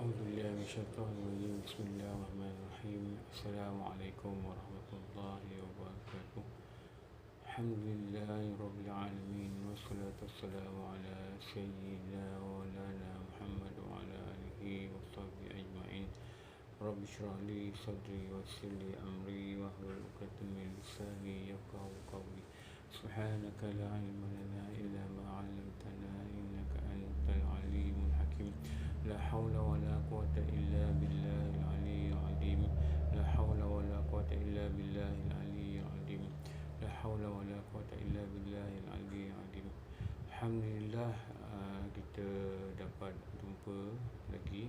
أعوذ بالله من الشيطان الرجيم. بسم الله الرحمن الرحيم. السلام عليكم ورحمة الله وبركاته. الحمد لله رب العالمين، والصلاة والسلام على سيدنا ومولانا محمد وعلى آله وصحبه أجمعين. رب اشرح لي صدري ويسر لي أمري واحلل عقدة من لساني يفقهوا قولي. سبحانك لا علم لنا إلا ما علمتنا إنك أنت العليم الحكيم. لا حول ولا قوة إلا بالله العلي العظيم. لا حول ولا قوة إلا بالله العلي العظيم. لا حول ولا قوة إلا بالله العلي العظيم. Alhamdulillah, kita dapat jumpa lagi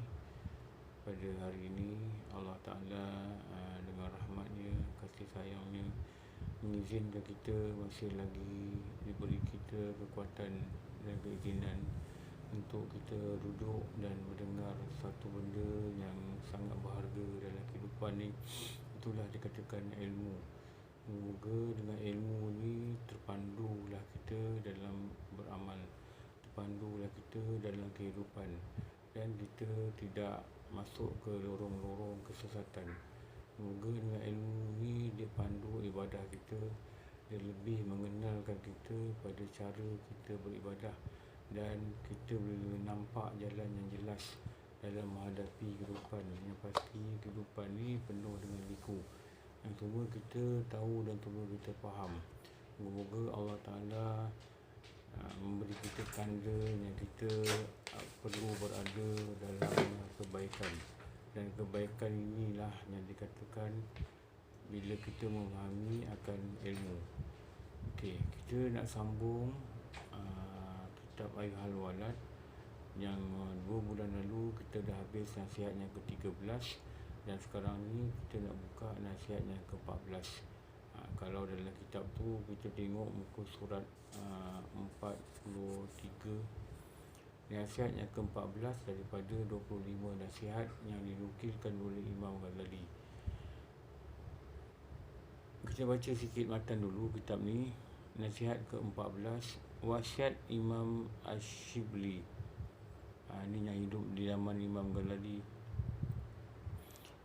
pada hari ini. Allah Ta'ala dengan rahmatnya, kasih sayangnya mengizinkan kita masih lagi diberi kita kekuatan dan keizinan untuk kita duduk dan mendengar satu benda yang sangat berharga dalam kehidupan ni. Itulah dikatakan ilmu. Semoga dengan ilmu ni terpandulah kita dalam beramal, terpandulah kita dalam kehidupan, dan kita tidak masuk ke lorong-lorong kesesatan. Semoga dengan ilmu ni dia pandu ibadah kita, dia lebih mengenalkan kita pada cara kita beribadah, dan kita boleh nampak jalan yang jelas dalam menghadapi kehidupan. Yang pasti kehidupan ni penuh dengan liku, yang semua kita tahu dan semua kita faham. Semoga Allah Ta'ala memberi kita tanda yang kita perlu berada dalam kebaikan, dan kebaikan inilah yang dikatakan bila kita memahami akan ilmu. Okey, kita nak sambung kitab Ayuhal Walad yang 2 bulan lalu kita dah habis nasihat yang ke-13, dan sekarang ni kita nak buka nasihat yang ke-14. Kalau dalam kitab tu kita tengok muka surat 43, nasihat yang ke-14 daripada 25 nasihat yang dinukilkan oleh Imam Ghazali. Kita baca sikit matan dulu kitab ni. Nasihat ke-14, wasiat Imam Ash-Shibli. Ini yang hidup di zaman Imam Ghazali.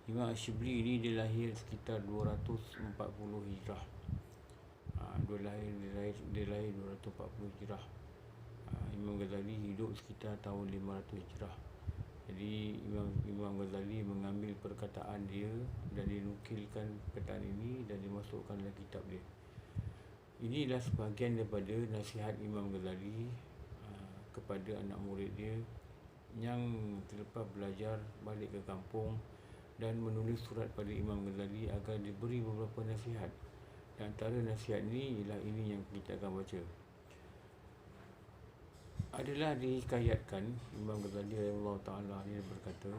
Imam Ash-Shibli ni dia lahir sekitar 240 Hijrah. Dia lahir 240 Hijrah. Imam Ghazali hidup sekitar tahun 500 Hijrah. Jadi Imam Ghazali mengambil perkataan dia dan dinukilkan perkataan ini dan dimasukkan dalam kitab dia. Inilah sebahagian daripada nasihat Imam Ghazali kepada anak murid dia yang terlepas belajar balik ke kampung dan menulis surat pada Imam Ghazali agar diberi beberapa nasihat. Dan antara nasihat ni ialah ini yang kita akan baca. Adalah dihikayatkan Imam Ghazali Allah Ta'ala ni berkata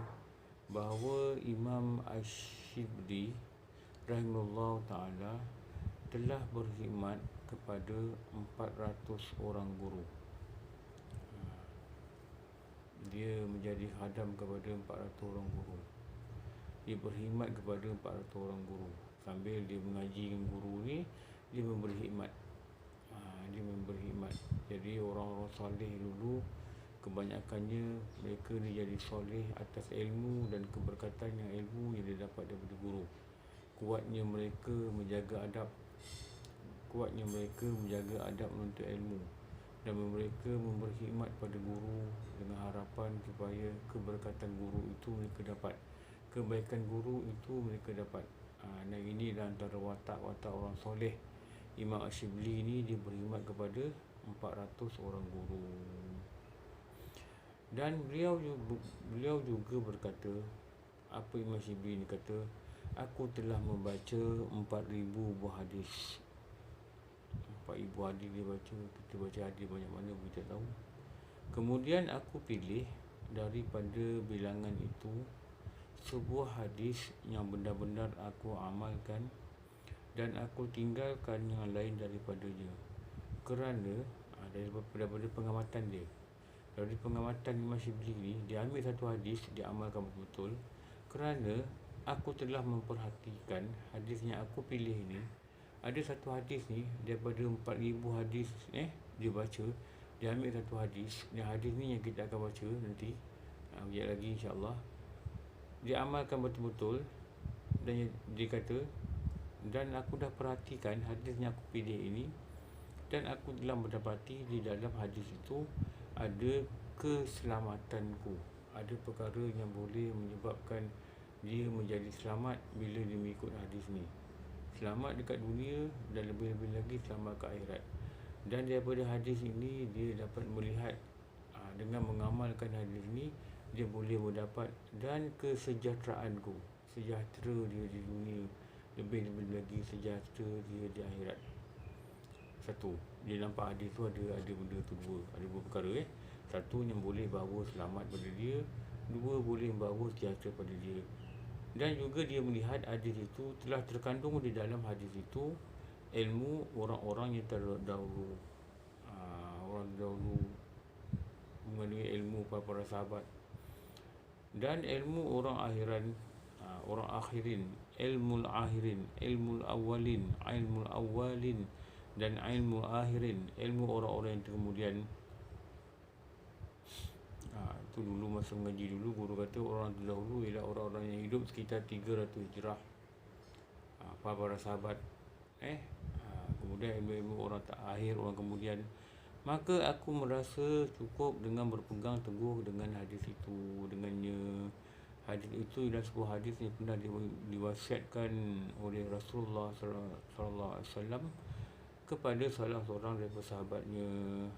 bahawa Imam Ash-Shibli rahimahullah Ta'ala telah berkhidmat kepada 400 orang guru. Dia menjadi khadam kepada 400 orang guru. Dia berkhidmat kepada 400 orang guru. Sambil dia mengaji dengan guru ni, dia memberi khidmat. Dia memberi khidmat. Jadi orang-orang soleh dulu kebanyakannya mereka ni jadi soleh atas ilmu dan keberkatan yang ilmu yang dia dapat daripada guru. Kuatnya mereka menjaga adab menuntut ilmu, dan mereka memberi khidmat pada guru dengan harapan supaya keberkatan guru itu mereka dapat, kebaikan guru itu mereka dapat. Dan ini antara watak-watak orang soleh. Imam Ash-Shibli ni dia berkhidmat kepada 400 orang guru. Dan beliau juga berkata, apa Imam Ash-Shibli ni kata, aku telah membaca 4,000 buah hadis. 4,000 hadis dia baca. Kita baca hadis banyak mana kita tahu. Kemudian aku pilih daripada bilangan itu sebuah hadis yang benar-benar aku amalkan, dan aku tinggalkan yang lain daripadanya. Kerana daripada pengamatan dia, dari pengamatan Imam Shibli ni, dia ambil satu hadis, dia amalkan betul-betul. Kerana aku telah memperhatikan hadis yang aku pilih ni, ada satu hadis ni daripada 4,000 hadis dia baca, dia ambil satu hadis. Dan hadis ni yang kita akan baca nanti kejap lagi insya-Allah. dia amalkan betul-betul. Dan dia kata, dan aku dah perhatikan hadis yang aku pilih ini, dan aku telah mendapati di dalam hadis itu ada keselamatanku, ada perkara yang boleh menyebabkan dia menjadi selamat bila dia mengikut hadis ni. Selamat dekat dunia dan lebih-lebih lagi selamat ke akhirat. Dan daripada hadis ini dia dapat melihat dengan mengamalkan hadis ni dia boleh mendapat dan kesejahteraanku, sejahtera dia di dunia, lebih-lebih lagi sejahtera dia di akhirat. Satu, dia nampak hadis tu ada benda tu dua, ada dua perkara. Satu, yang boleh bawa selamat pada dia. Dua, boleh bawa sejahtera pada dia. Dan juga dia melihat hadis itu telah terkandung di dalam hadis itu ilmu orang-orang yang terdahulu. Orang dahulu mengenai ilmu para sahabat, dan ilmu orang akhiran, orang akhirin, ilmu akhirin, ilmu awalin, ilmu awalin, dan ilmu akhirin, ilmu orang-orang yang kemudian. Itu dulu masa mengaji dulu, guru kata orang terdahulu ialah orang-orang yang hidup sekitar 300 hijrah, para sahabat. Kemudian ilmu-ilmu orang akhir, orang kemudian. Maka aku merasa cukup dengan berpegang teguh dengan hadis itu, dengannya. Hadis itu adalah sebuah hadis yang pernah diwasiatkan oleh Rasulullah SAW kepada salah seorang daripada sahabatnya.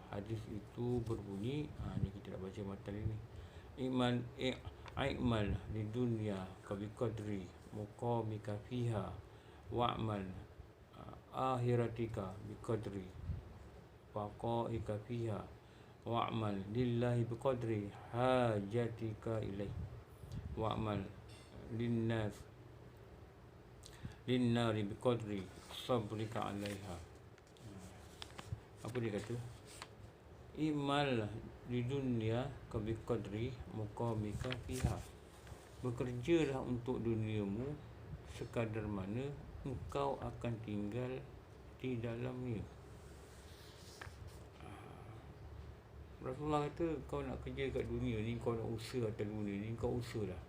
Hadis itu berbunyi, ni kita nak baca matan ini. I'mal di dunia kabiqadri muqamika fiha wa'mal akhiratika biqadri faqaika fiha wa'mal lillahi biqadri hajatika ilaih wa'mal linnari biqadri sabrika alaiha. Apa dia kata? Imal di dunia kabiqadri muqamika fiha. Bekerjalah untuk duniamu sekadar mana engkau akan tinggal di dalamnya. Rasulullah kata, kau nak kerja kat dunia ni, kau nak usaha atas dunia ni, kau usahalah.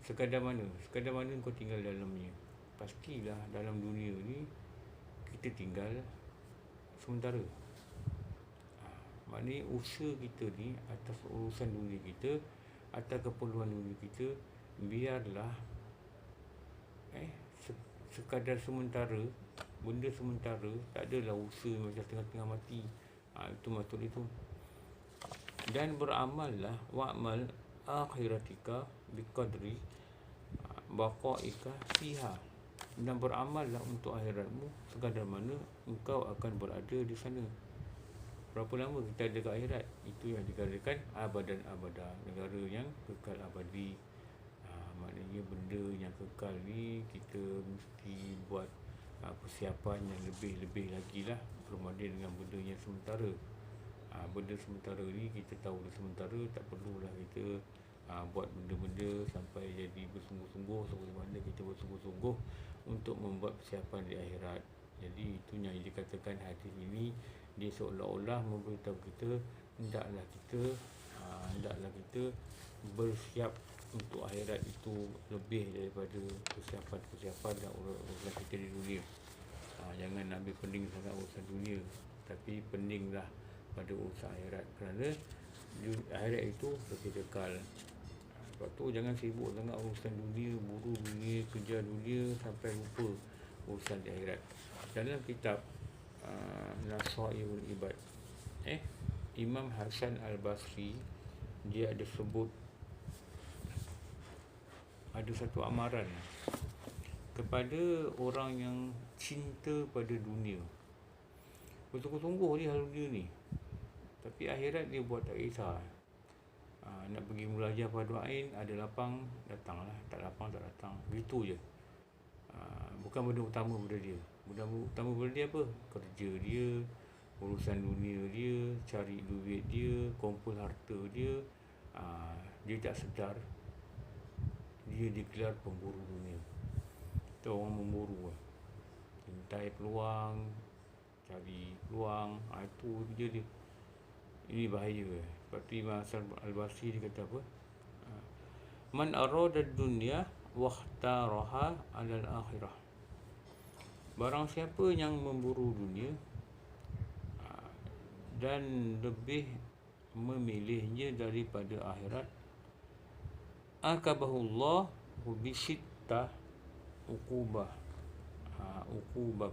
Sekadar mana? Sekadar mana kau tinggal dalamnya. Pastilah dalam dunia ni kita tinggal sementara. Maknanya usaha kita ni atas urusan dunia kita, atas keperluan dunia kita, biarlah sekadar sementara, benda sementara. Tak adalah usaha macam tengah-tengah mati. Itu maksud itu. Dan beramallah wa'mal akhiratika biqadri baqaika fiha. Dan beramallah untuk akhiratmu sekadar mana engkau akan berada di sana. Berapa lama kita ada ke akhirat? Itu yang dikatakan abadan abada, negara yang kekal abadi. Maknanya benda yang kekal ni kita mesti buat persiapan yang lebih-lebih lagi lah berbanding dengan benda yang sementara. Benda sementara ni kita tahu dah sementara, tak perlulah kita buat benda-benda sampai jadi bersungguh-sungguh, seperti mana kita bersungguh-sungguh untuk membuat persiapan di akhirat. Jadi itu yang dikatakan hadis ini, dia seolah-olah memberitahu kita hendaklah kita bersiap untuk akhirat itu lebih daripada persiapan dan urusan kita di dunia. Jangan ambil pening sangat urusan dunia, tapi peninglah pada urusan akhirat, kerana akhirat itu lebih kekal. Sebab tu jangan sibuk sangat urusan dunia, buru dunia, kerja dunia sampai lupa urusan di akhirat. Dalam kitab Nasaihul Ibad, Imam Hasan Al-Basri, dia ada sebut ada satu amaran kepada orang yang cinta pada dunia. Bersungguh-sungguh dia hal dunia ni, tapi akhirat dia buat tak kisah. Nak pergi mulajah fardu ain, ada lapang datanglah, tak lapang tak datang, gitu je. Bukan benda utama pada dia. Benda utama pada dia apa? Kerja dia, urusan dunia dia, cari duit dia, kumpul harta dia. Dia tak sedar dia digelar pemburu dunia. Itu orang memburu, cintai peluang, cari peluang. Itu dia. Ini bahaya. Sebab tu Imam Hasan Al-Basri dia kata apa? Man arada dunya wakhtaraha alal akhirah. Barang siapa yang memburu dunia dan lebih memilihnya daripada akhirat, akabahullah bisittah uqubah. Uqubah.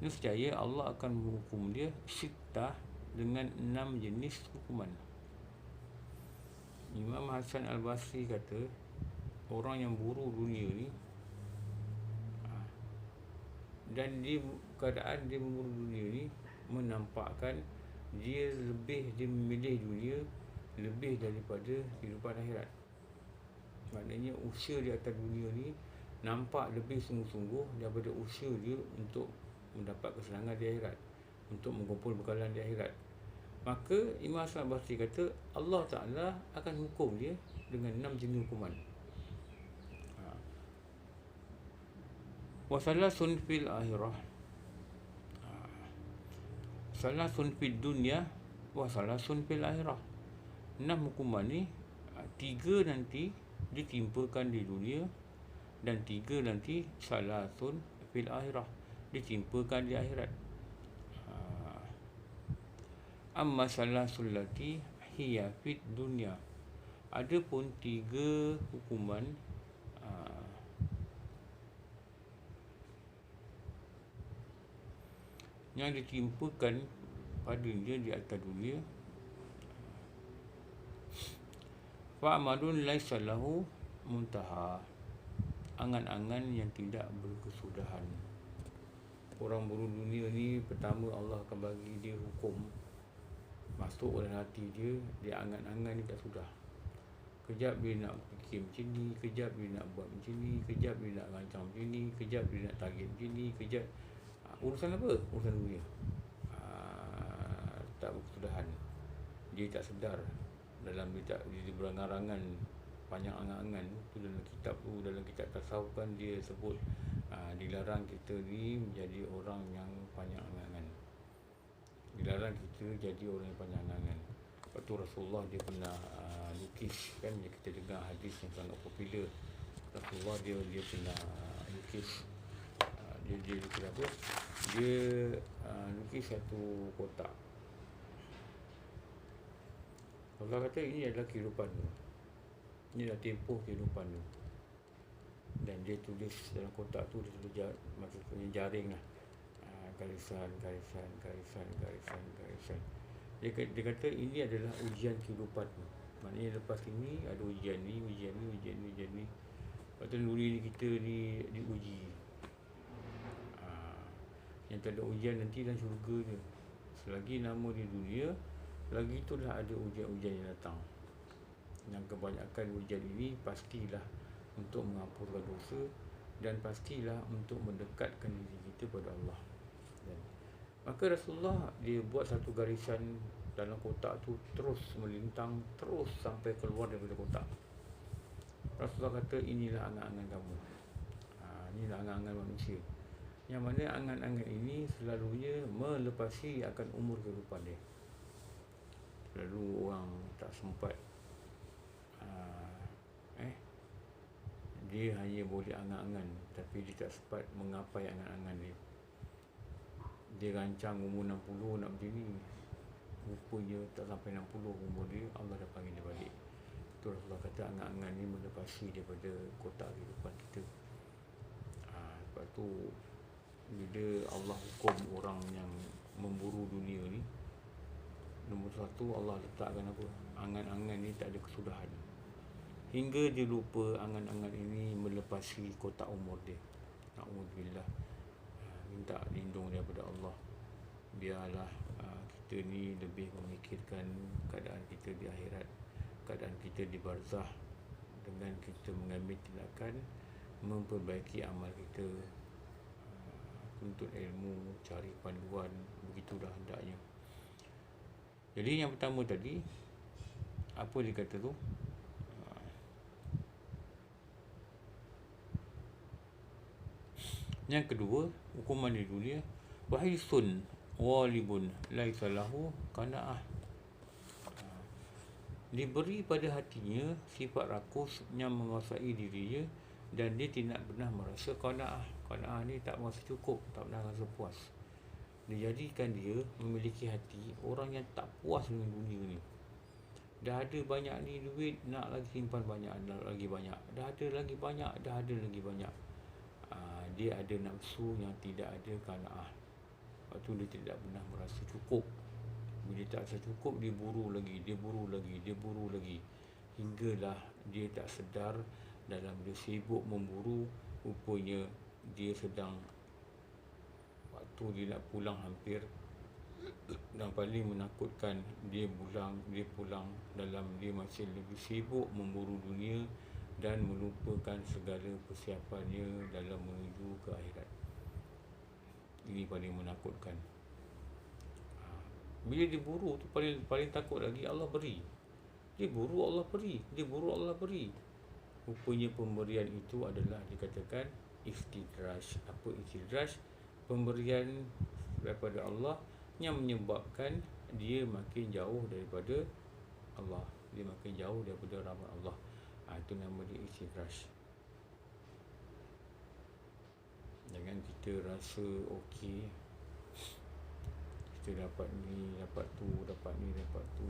Nescaya Allah akan menghukum dia sittah dengan 6 jenis hukuman. Imam Hasan Al-Basri kata, orang yang buru dunia ni dan keadaan dia memburu dunia ni menampakkan dia memilih dunia lebih daripada kehidupan akhirat. Maknanya usaha di atas dunia ni nampak lebih sungguh-sungguh daripada usaha dia untuk mendapat kesenangan di akhirat, untuk mengumpul bekalan di akhirat. Maka Imam Hasan Al-Basri kata Allah Ta'ala akan hukum dia dengan 6 jenis hukuman. Wasalasun fil akhirah, salasun fid dunya, wasalasun fil akhirah. 6 hukuman ni, 3 nanti ditimpakan di dunia dan 3 nanti salasun fil akhirah, ditimpakan di akhirat. Amma salasul lati hiya fid dunya. Adapun 3 hukuman yang ditimpakan pada dia di atas dunia, fa'amalun laisa lahu muntaha, angan-angan yang tidak berkesudahan. Orang buru dunia ni, pertama Allah akan bagi dia hukum masuk dalam hati dia, dia angan-angan ni tak sudah. Kejap dia nak fikir macam ni, kejap dia nak buat macam ni, kejap dia nak rancang macam ni, kejap dia nak target macam ni, kejap urusan apa? Urusan dunia. Tak berkesudahan. Dia tak sedar dalam dia berangan-angan, panjang angan-angan tu dalam kitab tasawuf kan dia sebut dilarang kita ni menjadi orang yang panjang angan-angan. Dilarang kita jadi orang yang panjang angan. Lepas tu Rasulullah dia pernah lukis kan, kita dengar hadis yang sangat popular. Rasulullah dia pernah lukis. Dia lukis apa? Dia lukis satu kotak. Allah kata ini adalah kehidupan tu. Ini adalah tempoh kehidupan tu. Dan dia tulis dalam kotak tu, dia tulis maksudnya jaring lah. Garisan. Dia kata ini adalah ujian kehidupan tu. Maknanya lepas ini ada ujian ni. Lepas tu nuri kita ni diuji. Yang tak ada ujian nanti dalam syurga dia. Selagi nama di dunia, lagi itulah ada ujian-ujian yang datang. Yang kebanyakan ujian ini pastilah untuk menghapuskan dosa dan pastilah untuk mendekatkan diri kita pada Allah. Maka Rasulullah dia buat satu garisan dalam kotak tu, terus melintang, terus sampai keluar daripada kotak. Rasulullah kata inilah angan-angan kamu. Inilah angan-angan manusia. Yang mana angan-angan ini selalunya melepasi akan umur kehidupan dia. Selalu orang tak sempat, dia hanya boleh angan-angan, tapi dia tak sempat menggapai angan-angan dia. Dia rancang umur 60 nak macam ni, rupanya tak sampai 60 umur dia, Allah dah panggil dia balik. Itu Rasulullah kata angan-angan ni melepasi daripada kotak kehidupan kita. Lepas tu bila Allah hukum orang yang memburu dunia ni, nombor satu Allah letakkan apa? Angan-angan ni tak ada kesudahan. Hingga dia lupa angan-angan ini melepasi kotak umur dia. Na'udzubillah. Minta lindung daripada Allah. Biarlah kita ni lebih memikirkan keadaan kita di akhirat, keadaan kita di barzah, dengan kita mengambil tindakan memperbaiki amal kita, tuntut ilmu, cari panduan, begitulah hendaknya. Jadi yang pertama tadi, apa dia kata tu? Yang kedua, hukuman di dunia, wahisun walibun laisa lahu qanaah. Diberi pada hatinya sifat rakus yang menguasai dirinya dan dia tidak pernah merasa qanaah. Qanaah ni tak merasa cukup, tak pernah rasa puas. Dijadikan dia memiliki hati orang yang tak puas dengan dunia ni. Dah ada banyak ni duit, nak lagi simpan banyak, nak lagi banyak. Dah ada lagi banyak, dah ada lagi banyak. Dia ada nafsu yang tidak ada qanaah. Lepas tu dia tidak pernah merasa cukup. Bila tak rasa cukup, dia buru lagi, dia buru lagi, dia buru lagi. Hinggalah dia tak sedar dalam dia sibuk memburu, rupanya dia sedang, waktu dia nak pulang hampir, dan paling menakutkan, dia pulang dalam dia masih lebih sibuk memburu dunia dan melupakan segala persiapannya dalam menuju ke akhirat. Ini paling menakutkan. Bila dia buru tu paling takut lagi Allah beri. Dia buru Allah beri, dia buru Allah beri. Rupanya pemberian itu adalah dikatakan istidraj. Apa istidraj? Pemberian daripada Allah yang menyebabkan dia makin jauh daripada Allah. Dia makin jauh daripada rahmat Allah. Itu nama dia istidraj. Jangan kita rasa okey, kita dapat ni, dapat tu, dapat ni, dapat tu.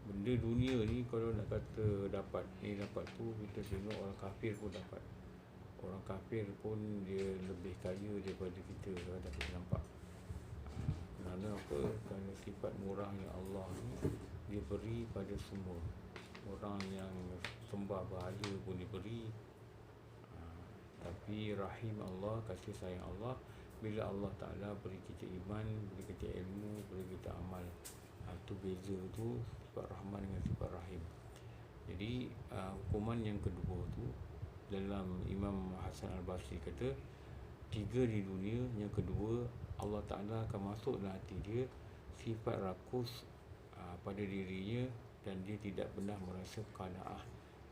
Benda dunia ni kalau nak kata dapat ni, dapat tu, kita tengok orang kafir pun dapat. Orang kafir pun dia lebih kaya daripada kita kalau kita nampak. Kerana apa? Kerana sifat murahnya Allah ni dia beri pada semua. Orang yang sembah berhala pun diberi. Tapi rahim Allah, kasih sayang Allah, bila Allah Ta'ala beri kita iman, beri kita ilmu, beri kita amal. Itu beza tu, sifat rahman dengan sifat rahim. Jadi hukuman yang kedua tu, dalam Imam Hasan Al-Basri kata, 3 di dunia, yang kedua Allah Ta'ala akan masuk dalam hati dia sifat rakus pada dirinya, dan dia tidak pernah merasa qanaah,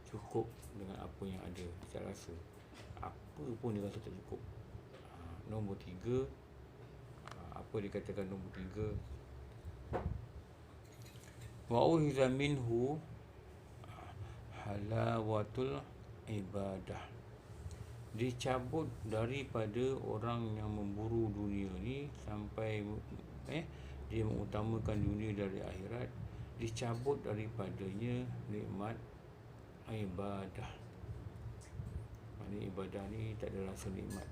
cukup dengan apa yang ada. Dia tak rasa apa pun, dia rasa tak cukup. Nombor 3, apa dikatakan nombor 3? Wa uhiza minhu halawatul ibadah. Dicabut daripada orang yang memburu dunia ni sampai dia mengutamakan dunia dari akhirat, dicabut daripadanya nikmat ibadah. Maknanya ibadah ni tak ada rasa nikmat,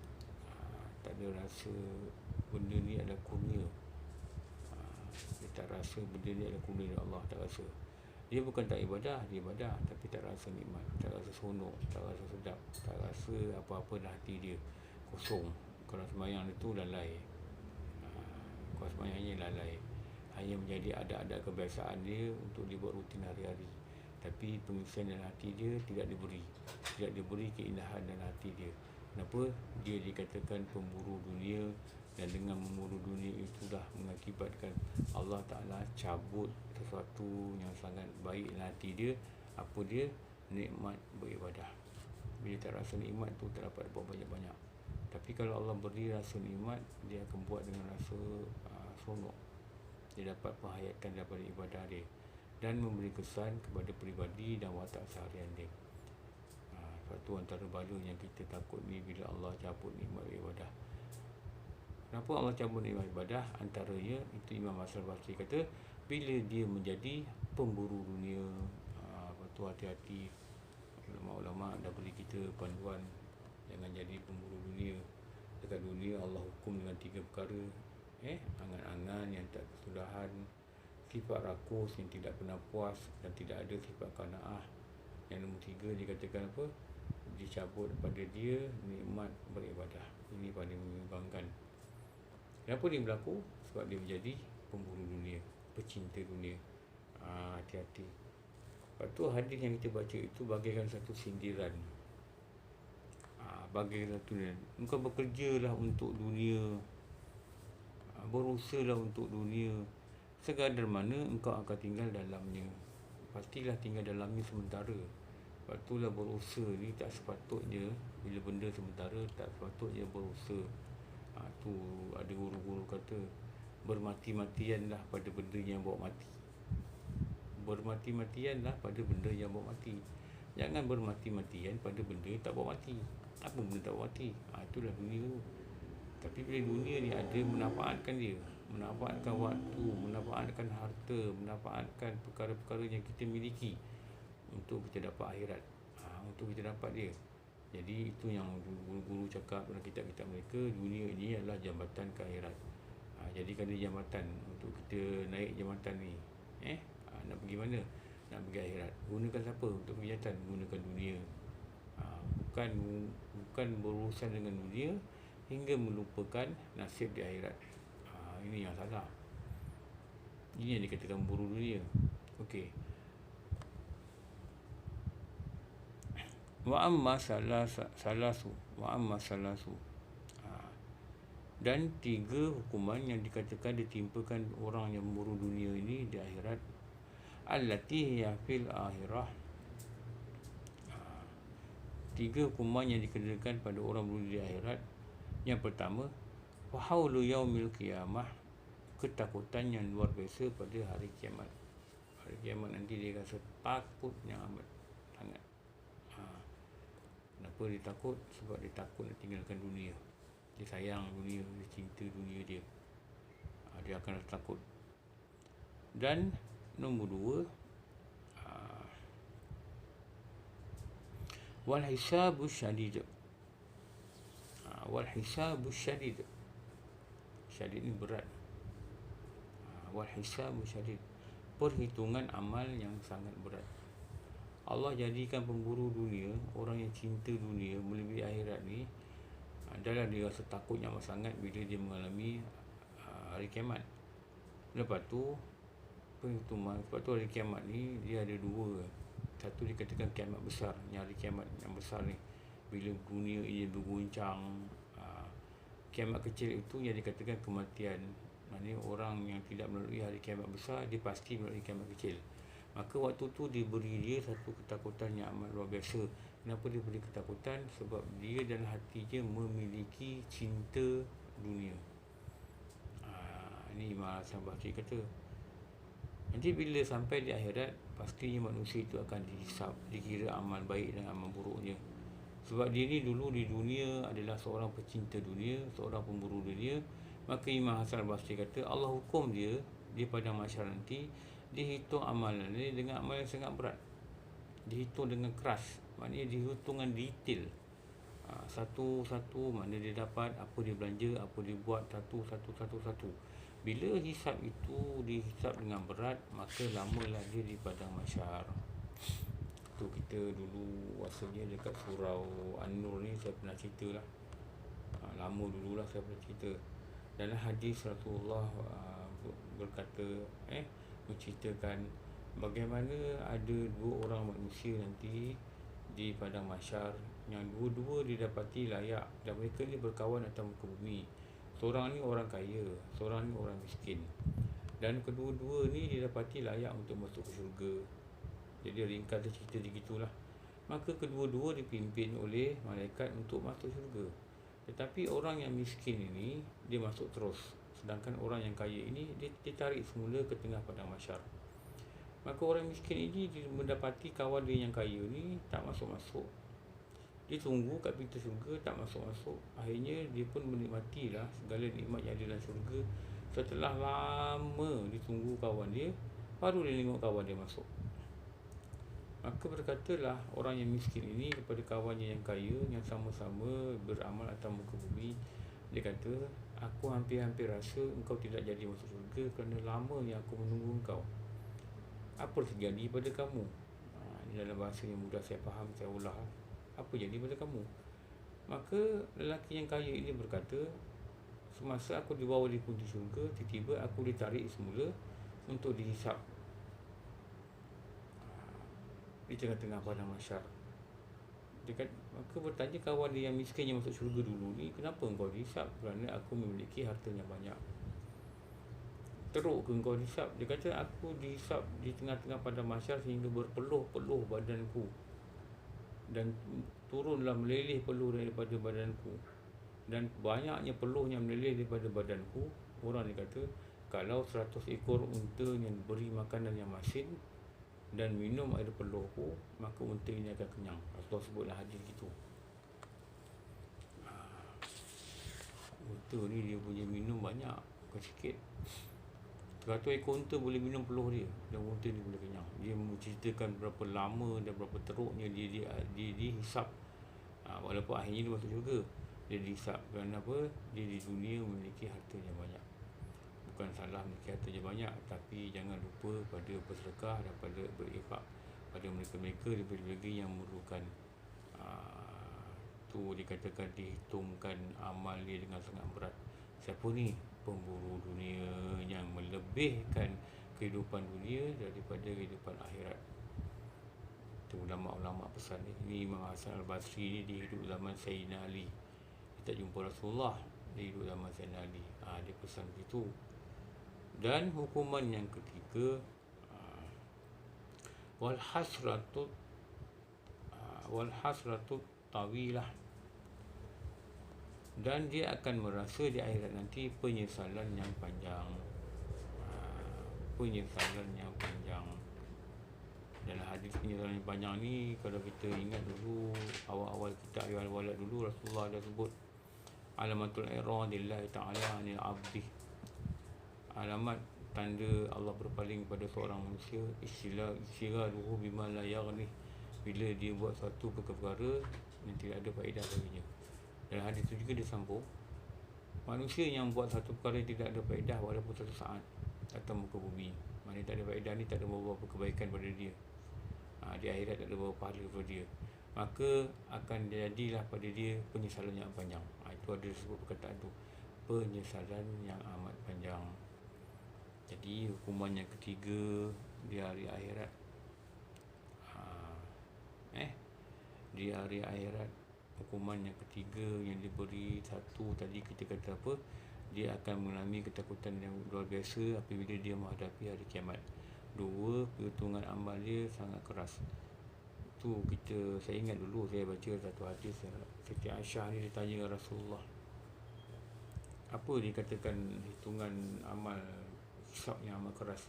tak ada rasa benda ni adalah kurnia. Dia tak rasa benda ni adalah kurnia dari Allah, tak rasa. Dia bukan tak ibadah, dia ibadah, tapi tak rasa nikmat, tak rasa seronok, tak rasa sedap, tak rasa apa-apa dalam hati dia, kosong. Kalau sembahyang itu lalai, kalau sembahyangnya lalai, hanya menjadi ada-ada kebiasaan dia untuk dibuat rutin hari-hari. Tapi pengisian dalam hati dia tidak diberi keindahan dalam hati dia. Kenapa? Dia dikatakan pemburu dunia, dan dengan memburu dunia itulah mengakibatkan Allah Ta'ala cabut sesuatu yang sangat baik dalam hati dia. Apa dia? Nikmat beribadah. Bila tak rasa nikmat tu, tak dapat buat banyak-banyak. Tapi kalau Allah beri rasa nikmat, dia akan buat dengan rasa seronok. Dia dapat penghayatan daripada ibadah dia dan memberi kesan kepada peribadi dan watak seharian dia. Satu antara bala yang kita takut ni bila Allah cabut nikmat ibadah. Kenapa Allah cabut nikmat ibadah? Antaranya, itu Imam Hasan Basri kata, bila dia menjadi pemburu dunia. Lepas tu hati-hati, ulama-ulama dah beri kita panduan, jangan jadi pemburu dunia. Dekat dunia Allah hukum dengan 3 perkara, angan-angan yang tak kesudahan, sifat rakus yang tidak pernah puas, dan tidak ada sifat qanaah. Yang nombor 3 dikatakan apa? Dicabut pada dia nikmat beribadah. Ini paling membimbangkan. Kenapa dia berlaku? Sebab dia menjadi pemburu dunia, pecinta dunia. Hati-hati. Lepas tu hadis yang kita baca itu bagaikan satu sindiran. Bagaikan satu sindiran. Engkau bekerjalah untuk dunia, berusahalah untuk dunia, sekadar mana engkau akan tinggal dalamnya. Pastilah tinggal dalamnya sementara. Lepas itulah berusaha ni tak sepatutnya, bila benda sementara tak sepatutnya berusaha. Tu ada guru-guru kata, bermati-matianlah pada benda yang bawa mati. bermati-matian lah pada benda yang bawa mati. Jangan bermati-matian pada benda yang tak bawa mati. Apa benda tak bawa mati? Itulah dunia tu. Tapi bila dunia ni ada, memanfaatkan dia, memanfaatkan waktu, memanfaatkan harta, memanfaatkan perkara-perkara yang kita miliki untuk kita dapat akhirat, untuk kita dapat dia. Jadi itu yang guru-guru cakap dalam kitab-kitab mereka, dunia ini adalah jambatan ke akhirat. Jadikan dia jambatan untuk kita naik jambatan ni. Nak pergi mana? Nak pergi akhirat. Gunakan siapa untuk pergi jambatan? Gunakan dunia. Bukan berurusan dengan dunia hingga melupakan nasib di akhirat. Ini yang salah. Ini yang dikatakan buru dunia. Okey. Wa amma salasu. Dan 3 hukuman yang dikatakan ditimpakan orang yang memburu dunia ini di akhirat, allati hiya fil akhirah. 3 hukuman yang dikenakan pada orang memburu di akhirat. Yang pertama, fahaulu yaumil qiyamah, ketakutan yang luar biasa pada hari kiamat. Hari kiamat nanti dia rasa takutnya amat sangat. Kenapa dia takut? Sebab dia takut nak tinggalkan dunia. Dia sayang dunia, dia cinta dunia dia. Dia akan rasa takut. Dan nombor 2, wal hisabu syadid. Wal hisabu syadid. Syadid ni berat. Wal hisabu syadid. Perhitungan amal yang sangat berat. Allah jadikan pemburu dunia, orang yang cinta dunia melebihi akhirat ni, adalah dia rasa takutnya amat sangat bila dia mengalami hari kiamat. Lepas tu perhitungan, sebab tu hari kiamat ni dia ada 2. Satu dikatakan kiamat besar, yang hari kiamat yang besar ni bila dunia ini berguncang. Kiamat kecil itu yang dikatakan kematian. Maknanya orang yang tidak melalui hari kiamat besar, dia pasti melalui kiamat kecil. Maka waktu tu diberi dia satu ketakutan yang amat luar biasa. Kenapa dia beri ketakutan? Sebab dia dan hatinya memiliki cinta dunia. Ini Imam Hasan Basri kata. Nanti bila sampai di akhirat, pastinya manusia itu akan dihisap, dikira amal baik dan amal buruknya. Sebab dia ni dulu di dunia adalah seorang pecinta dunia, seorang pemburu dunia. Maka Imam Hasan Basri kata, Allah hukum dia pada mahsyar nanti, dihitung amalan dia dengan amalan yang sangat berat. Dihitung dengan keras. Maknanya dihitung dengan detail. Satu-satu mana dia dapat, apa dia belanja, apa dia buat, satu. Bila hisap itu dihisap dengan berat, maka lamalah dia di padang mahsyar. Tu kita dulu rasanya dekat surau An-Nur ni saya pernah cerita lah. Lama dululah saya pernah cerita. Dalam hadis Rasulullah berkata, menceritakan bagaimana ada 2 orang manusia nanti di padang mahsyar yang dua-dua didapati layak, dan mereka ni berkawan atas muka bumi. Seorang ni orang kaya, seorang ni orang miskin, dan kedua-dua ni didapati layak untuk masuk ke syurga. Jadi ringkas cerita begitulah. Maka kedua-dua dipimpin oleh malaikat untuk masuk syurga. Tetapi orang yang miskin ini dia masuk terus, sedangkan orang yang kaya ini dia ditarik semula ke tengah padang mahsyar. Maka orang miskin ini dia mendapati kawan dia yang kaya ni tak masuk-masuk. Dia tunggu kat pintu syurga, tak masuk-masuk. Akhirnya dia pun menikmatilah segala nikmat yang ada dalam syurga. Setelah lama ditunggu kawan dia, baru dia tengok kawan dia masuk. Maka berkatalah orang yang miskin ini kepada kawannya yang kaya, yang sama-sama beramal atas muka bumi. Dia kata, aku hampir-hampir rasa engkau tidak jadi masuk syurga kerana lamanya aku menunggu engkau. Apa terjadi pada kamu? Dalam bahasa yang mudah saya faham, saya ulah. Apa jadi pada kamu? Maka lelaki yang kaya ini berkata, semasa aku dibawa di pintu syurga, tiba-tiba aku ditarik semula untuk dihisap di tengah-tengah padang mahsyar. Maka bertanya kawan dia yang miskin yang masuk syurga dulu ni, kenapa engkau dihisap? Kerana aku memiliki harta yang banyak. Teruk ke engkau dihisap? Dia kata, aku dihisap di tengah-tengah padang mahsyar sehingga berpeluh-peluh badanku, dan turunlah meleleh peluh daripada badanku, dan banyaknya peluh yang meleleh daripada badanku. Orang dia kata, kalau 100 ekor unta yang beri makanan yang masin, dan minum air peluh, maka unta ini akan kenyang. Rasulullah sebutlah hadis itu. Unta ni dia punya minum banyak, bukan sikit. 100 ekor unta boleh minum peluh dia, dan unta ni boleh kenyang. Dia menceritakan berapa lama dan berapa teruknya dia dihisap. Walaupun akhirnya dia masuk syurga, dia dihisap. Kerana apa? Dia di dunia memiliki harta yang banyak. Bukan salah memiliki harta yang banyak, tapi jangan lupa pada bersedekah dan pada berinfak pada mereka-mereka daripada yang memerlukan. Tu dikatakan dihitungkan amal dia dengan sangat berat. Siapa ni? Pemburu dunia yang melebihkan kehidupan dunia daripada kehidupan akhirat. Itu ulama-ulama pesan ni. Ini Imam Hasan Al-Basri ni dia hidup zaman Sayyidina Ali. Dia tak jumpa Rasulullah, dia hidup zaman Sayyidina Ali. Dia pesan begitu. Dan hukuman yang ketiga, wal hasratut tawilah, dan dia akan merasa di akhirat nanti penyesalan yang panjang. Penyesalan yang panjang. Dalam hadis penyesalan yang panjang ni, kalau kita ingat dulu awal-awal kita ayat walad dulu, Rasulullah dah sebut alamatul iradillahi ta'ala anil abdi. Alamat tanda Allah berpaling pada seorang manusia, istighfaruhu bima la yaghni, bila dia buat satu perkara yang tidak ada faedah baginya. Dalam hadis itu juga disambung, manusia yang buat satu perkara yang tidak ada faedah walaupun satu saat atas muka bumi, maknanya tak ada faedah ni, tak ada membawa kebaikan pada dia, di akhirat tak ada membawa pahala pada dia, maka akan jadilah pada dia penyesalan yang panjang. Itu ada disebut perkataan tu, penyesalan yang amat panjang. Jadi hukuman yang ketiga di hari akhirat, di hari akhirat, hukuman yang ketiga yang diberi, satu tadi kita kata apa, dia akan mengalami ketakutan yang luar biasa apabila dia menghadapi hari kiamat. Dua, perhitungan amal dia sangat keras. Itu saya ingat dulu saya baca satu hadis, Siti Aisyah ni ditanya dengan Rasulullah, apa dikatakan hitungan amal, hisab yang amat keras.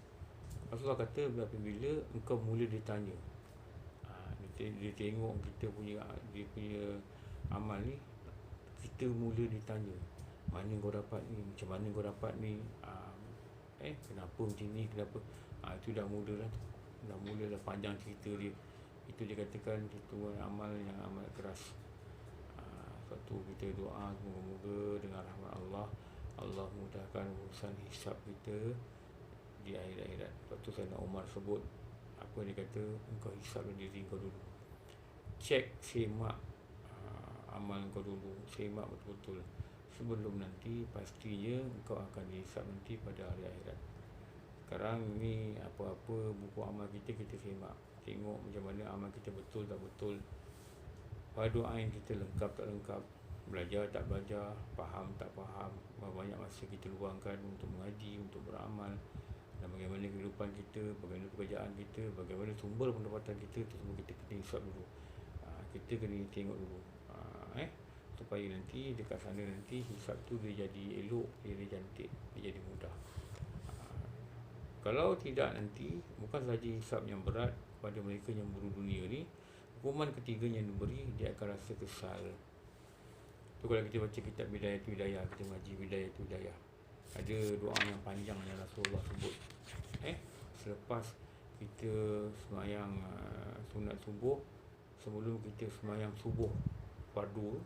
Rasulullah kata, apabila engkau mula ditanya, dia tengok kita punya amal ni, kita mula ditanya, mana kau dapat ni, macam mana kau dapat ni, kenapa macam ni, kenapa. Itu dah mulalah panjang cerita dia. Itu dia katakan hitungan amal yang amat keras. Suatu kita doa, semoga-moga dengan rahmat Allah mudahkan urusan hisab kita di akhirat. Lepas tu Sayyidina Umar sebut, apa dia kata, engkau hisab diri kau dulu, cek, semak amal kau dulu, semak betul-betul, sebelum nanti pastinya engkau akan dihisab nanti pada hari akhirat. Sekarang ni apa-apa buku amal kita semak, tengok macam mana amal kita betul tak betul, fardu ain kita lengkap tak lengkap, belajar tak belajar, faham tak faham, berapa banyak masa kita luangkan untuk mengaji, untuk beramal, dan bagaimana kehidupan kita, bagaimana pekerjaan kita, bagaimana sumber pendapatan kita, itu semua kita kena hisap dulu. Kita kena tengok dulu, supaya nanti dekat sana nanti hisap tu dia jadi elok, dia cantik, dia jadi mudah. Kalau tidak nanti, bukan sahaja hisap yang berat pada mereka yang buru dunia ni, hukuman ketiga yang diberi, dia akan rasa kesal. Tu kalau kita baca kitab Bidayatul Hidayah, kita mengaji Bidayatul Hidayah, ada doa yang panjang yang Rasulullah sebut. Selepas kita semayang sunat subuh, sebelum kita semayang subuh fardu,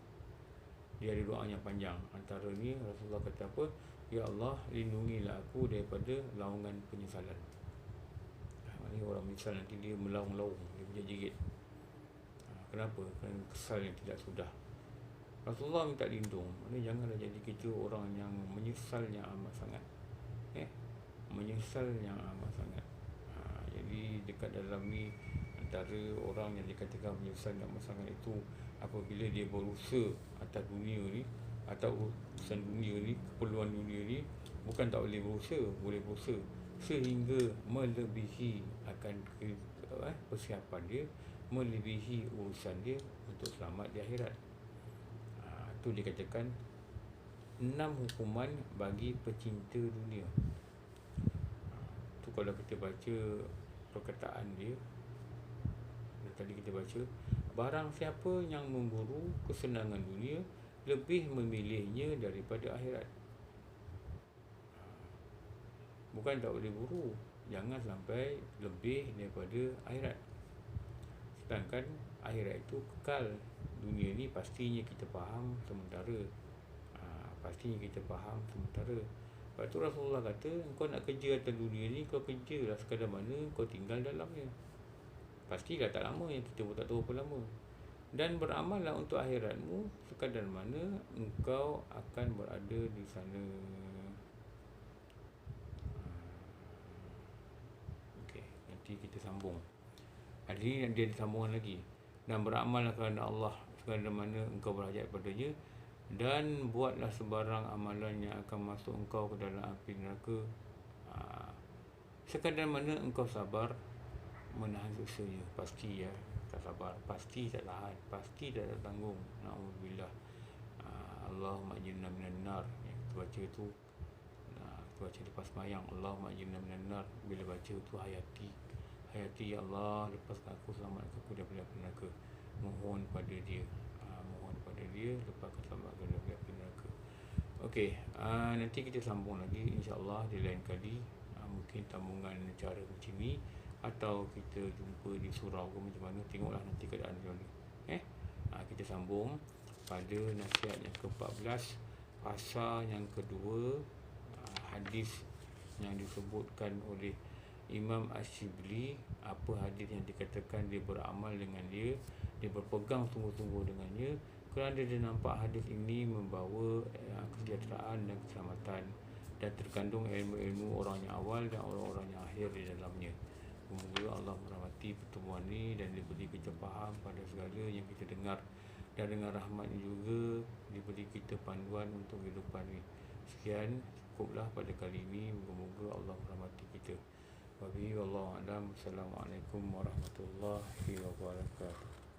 dia ada doa yang panjang. Antara ni Rasulullah kata apa? Ya Allah, lindungilah aku daripada laungan penyesalan. Maknanya orang menyesal nanti dia melaung-laung, dia menjerit. Kenapa? Kerana kesal yang tidak sudah. Rasulullah minta lindung. Maknanya janganlah jadi kita orang yang menyesal yang amat sangat. Menyesal yang amat sangat. Jadi dekat dalam ni, antara orang yang dikatakan menyesal yang amat sangat itu, apabila dia berusaha atas dunia ni, atau urusan dunia ni, keperluan dunia ni, bukan tak boleh berusaha, boleh berusaha sehingga melebihi akan persiapan dia, melebihi urusan dia untuk selamat di akhirat. Itu dikatakan 6 hukuman bagi pecinta dunia. Tu kalau kita baca perkataan dia. Dan tadi kita baca, barang siapa yang memburu kesenangan dunia, lebih memilihnya daripada akhirat. Bukan tak boleh buru, jangan sampai lebih daripada akhirat. Sedangkan akhirat itu kekal. Dunia ni pastinya kita faham sementara. Pastinya kita faham sementara. Lepas tu Rasulullah kata, kau nak kerja atas dunia ni, kau kerjalah sekadar mana kau tinggal dalamnya. Pastilah tak lama, yang kita pun tak tahu berapa lama. Dan beramallah untuk akhiratmu sekadar mana engkau akan berada di sana. Okey, nanti kita sambung. Hari ini dia disambungkan lagi. Dan beramallah kerana Allah sekadar mana engkau berhajat padanya, dan buatlah sebarang amalan yang akan masuk engkau ke dalam api neraka, sekadar mana engkau sabar menahan siksanya. Pasti ya, tak sabar, pasti tak tahan, pasti tak tanggung. Na'udzubillah. Allahumma ajirna minan nar. Yang kita baca tu, kita baca lepas sembahyang, Allahumma ajirna minan nar. Bila baca tu hayati ya Allah, lepaskan aku, selamatkan aku daripada api neraka. Mohon pada dia, lepaskan, selamatkan daripada api neraka. Okey, nanti kita sambung lagi insya-Allah di lain kali. Mungkin sambungan cara macam ni, atau kita jumpa di surau ke macam mana, tengoklah nanti keadaan macam mana. Kita sambung pada nasihat yang ke-14, pasal yang kedua, hadis yang disebutkan oleh Imam Ash-Shibli. Apa hadis yang dikatakan dia beramal dengan dia berpegang sungguh-sungguh dengannya, kerana dia nampak hadis ini membawa kesejahteraan dan keselamatan, dan terkandung ilmu-ilmu orang yang awal dan orang-orang yang akhir di dalamnya. Semoga Allah merahmati pertemuan ini dan diberi kita faham pada segala yang kita dengar, dan dengan rahmat juga diberi kita panduan untuk kehidupan ini. Sekian, cukuplah pada kali ini. Moga-moga Allah merahmati kita. Wabillahi wallahu a'lam. Assalamualaikum warahmatullahi wabarakatuh.